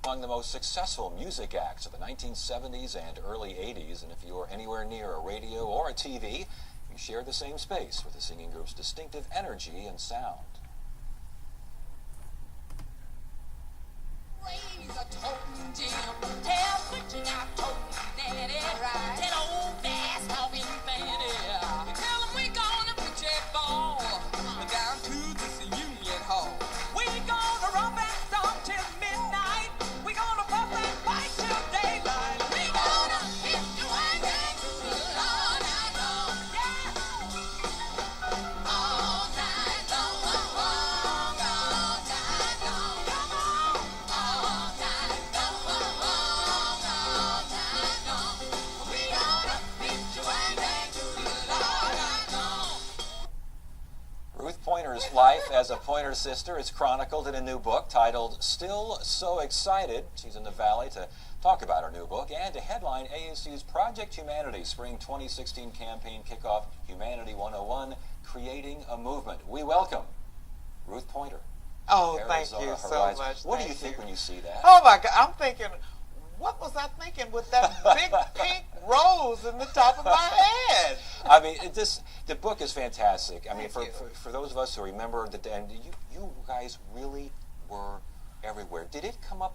among the most successful music acts of the 1970s and early 80s, and if you're anywhere near a radio or a TV, you share the same space with the singing group's distinctive energy and sound. Raise a totem Jim, tell Butcher now totem Daddy, right. Tell old fast talking Fanny, tell him we gonna pitch a ball down to this Union Hall. We gonna romp and stomp till midnight, we gonna puff and fight till daylight. We gonna hit the wagon all night long, yeah. All night long, all night long, come on. All night long, all night long, we gonna hit the wagon all night long. Ruth Pointer's life as a Pointer sister is chronicled in a new book titled Still So Excited. She's in the Valley to talk about her new book and to headline ASU's Project Humanities Spring 2016 campaign kickoff, Humanity 101, Creating a Movement. We welcome Ruth Pointer. Oh, Arizona thank you so Horizon. much. What do Thank you think when you see that? Oh my God, I'm thinking, what was I thinking with that big pink rose in the top of my head? I mean, the book is fantastic. I mean, Thank you. for those of us who remember the day, and you guys really were everywhere. Did it come up?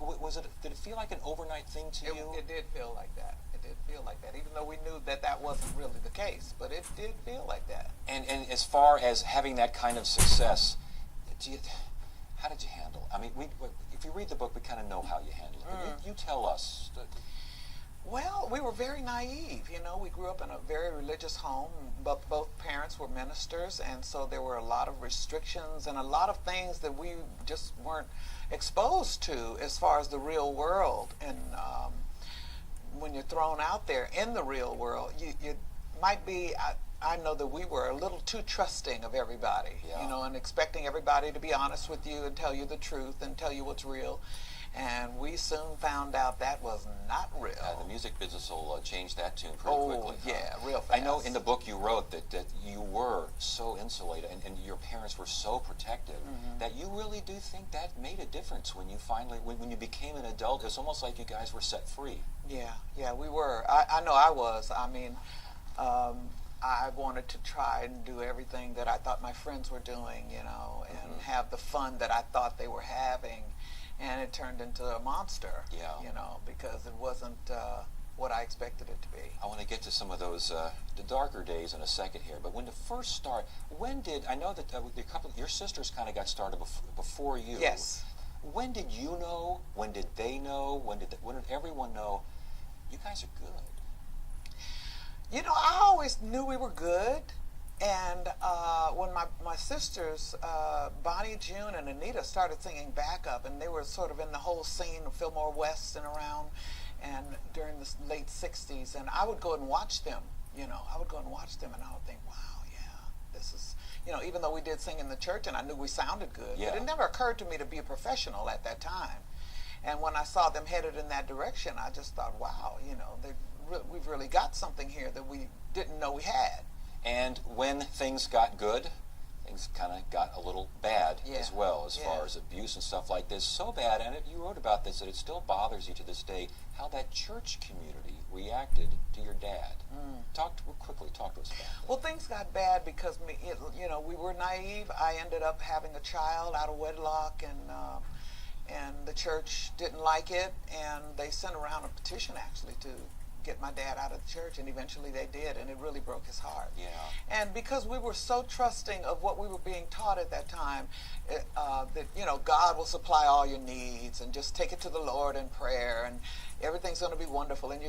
Did it feel like an overnight thing to you? It did feel like that. It did feel like that, even though we knew that that wasn't really the case. But it did feel like that. And as far as having that kind of success, how did you handle it? I mean, if you read the book, we kind of know how you handle it. But you tell us. Well, we were very naive. You know, we grew up in a very religious home. Both parents were ministers, and so there were a lot of restrictions and a lot of things that we just weren't exposed to as far as the real world. And when you're thrown out there in the real world, you might be. I know that we were a little too trusting of everybody, Yeah. you know, and expecting everybody to be honest with you and tell you the truth and tell you what's real. And we soon found out that was not real. The music business will change that tune pretty quickly. Yeah, real fast. I know in the book you wrote that you were so insulated and your parents were so protective that you really do think that made a difference when you finally, when you became an adult. It's almost like you guys were set free. Yeah, we were. I know I was. I mean, I wanted to try and do everything that I thought my friends were doing, you know, and have the fun that I thought they were having. And it turned into a monster, you know, because it wasn't what I expected it to be. I want to get to some of those the darker days in a second here, but when to first start, I know that your sisters kind of got started before you. Yes. When did you know? When did they know? When did everyone know? You guys are good. You know, I always knew we were good. And when my sisters, Bonnie, June, and Anita started singing backup, and they were sort of in the whole scene of Fillmore West and around, and during the late 60s, and I would go and watch them, you know, and I would think, wow, yeah, this is, you know, even though we did sing in the church and I knew we sounded good, but it never occurred to me to be a professional at that time. And when I saw them headed in that direction, I just thought, wow, you know, we've really got something here that we didn't know we had. And when things got good, things kind of got a little bad as well, as far as abuse and stuff like this. So bad, and you wrote about this, that it still bothers you to this day, how that church community reacted to your dad. Talk to us about that. Well, things got bad because, you know, we were naive. I ended up having a child out of wedlock, and the church didn't like it, and they sent around a petition, actually, to get my dad out of the church, and eventually they did, and it really broke his heart. Yeah. And because we were so trusting of what we were being taught at that time, that, you know, God will supply all your needs, and just take it to the Lord in prayer, and everything's going to be wonderful. And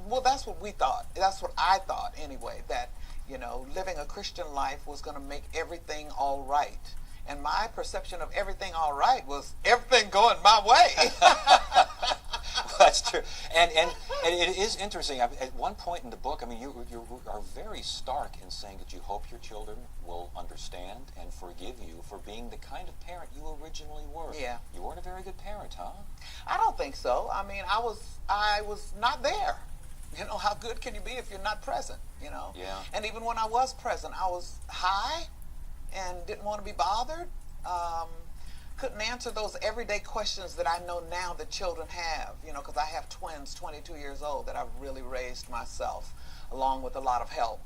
well, that's what we thought. That's what I thought anyway, that, you know, living a Christian life was going to make everything all right. And my perception of everything all right was everything going my way. That's true. And it is interesting. At one point in the book, I mean, you are very stark in saying that you hope your children will understand and forgive you for being the kind of parent you originally were. Yeah. You weren't a very good parent, huh? I don't think so. I mean, I was not there. You know, how good can you be if you're not present, you know? Yeah. And even when I was present, I was high and didn't want to be bothered. couldn't answer those everyday questions that I know now that children have, because I have twins, 22 years old, that I've really raised myself, along with a lot of help.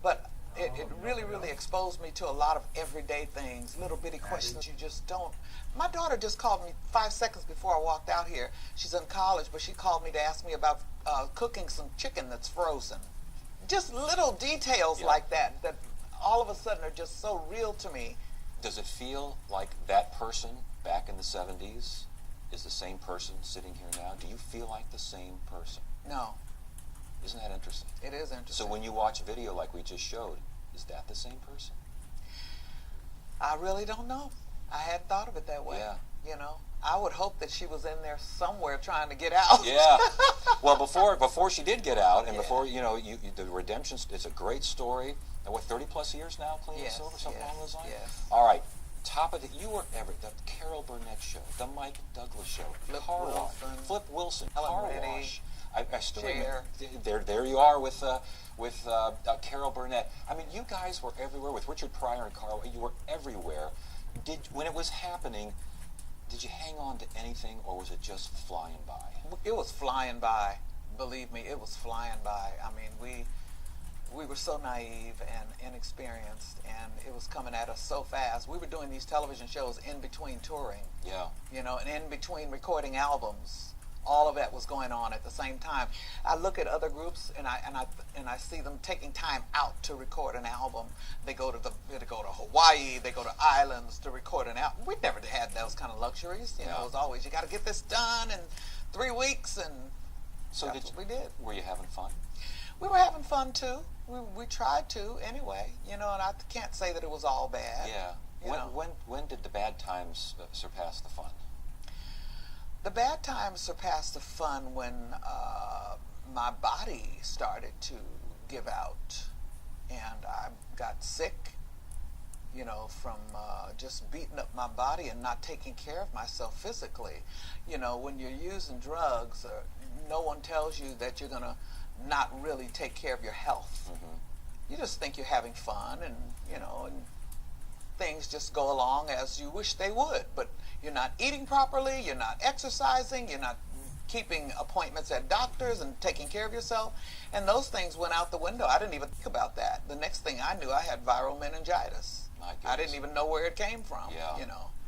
But it really, really exposed me to a lot of everyday things, little bitty questions you just don't. My daughter just called me 5 seconds before I walked out here. She's in college, but she called me to ask me about cooking some chicken that's frozen. Just little details like that all of a sudden are just so real to me. Does it feel like that person back in the 70s is the same person sitting here now? Do you feel like the same person? No. Isn't that interesting? It is interesting. So when you watch a video like we just showed, is that the same person? I really don't know. I hadn't thought of it that way. Yeah. I would hope that she was in there somewhere trying to get out. Yeah. Well, before she did get out, and before the redemption, it's a great story. And what, 30 plus years now, clean and sober, something along those lines? Yes. All right. Top of the Carol Burnett show, the Mike Douglas show, Car Wash, Flip Wilson, Car Wash. I still remember, there you are with Carol Burnett. I mean, you guys were everywhere with Richard Pryor and Carl. You were everywhere. When it was happening, did you hang on to anything, or was it just flying by? It was flying by. Believe me, it was flying by. I mean, we were so naive and inexperienced, and it was coming at us so fast. We were doing these television shows in between touring. Yeah. And in between recording albums. All of that was going on at the same time. I look at other groups and I see them taking time out to record an album. They go to Hawaii, they go to islands to record an album. We never had those kind of luxuries. It was always, you got to get this done in 3 weeks, and so that's what we did. Were you having fun? We were having fun too. We tried to anyway. And I can't say that it was all bad. Yeah. When did the bad times surpass the fun? The bad times surpassed the fun when my body started to give out, and I got sick, from just beating up my body and not taking care of myself physically. When you're using drugs, no one tells you that you're going to not really take care of your health. You just think you're having fun, and things just go along as you wish they would, but you're not eating properly, you're not exercising, you're not keeping appointments at doctors and taking care of yourself, and those things went out the window. I didn't even think about that. The next thing I knew, I had viral meningitis. My goodness. I didn't even know where it came from.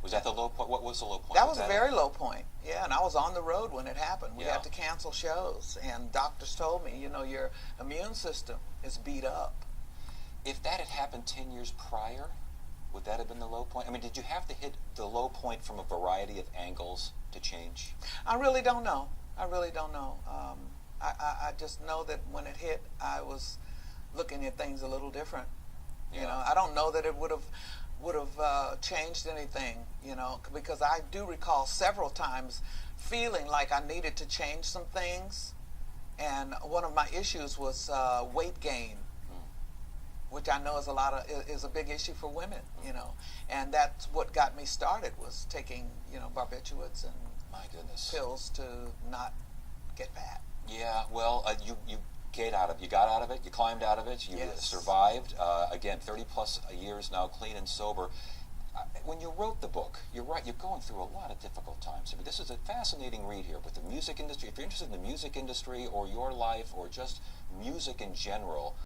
Was that the low point? What was the low point? That was a very low point. Yeah, and I was on the road when it happened. We had to cancel shows, and doctors told me, your immune system is beat up. If that had happened 10 years prior, would that have been the low point? I mean, did you have to hit the low point from a variety of angles to change? I really don't know. I just know that when it hit, I was looking at things a little different. I don't know that it would have changed anything, because I do recall several times feeling like I needed to change some things, and one of my issues was weight gain, which I know is a big issue for women, and that's what got me started, was taking, barbiturates and my goodness pills to not get fat. Yeah, well, you got out of it, you climbed out of it, you survived. Again, 30 plus years now, clean and sober. When you wrote the book, you're right, you're going through a lot of difficult times. I mean, this is a fascinating read here with the music industry. If you're interested in the music industry or your life or just music in general,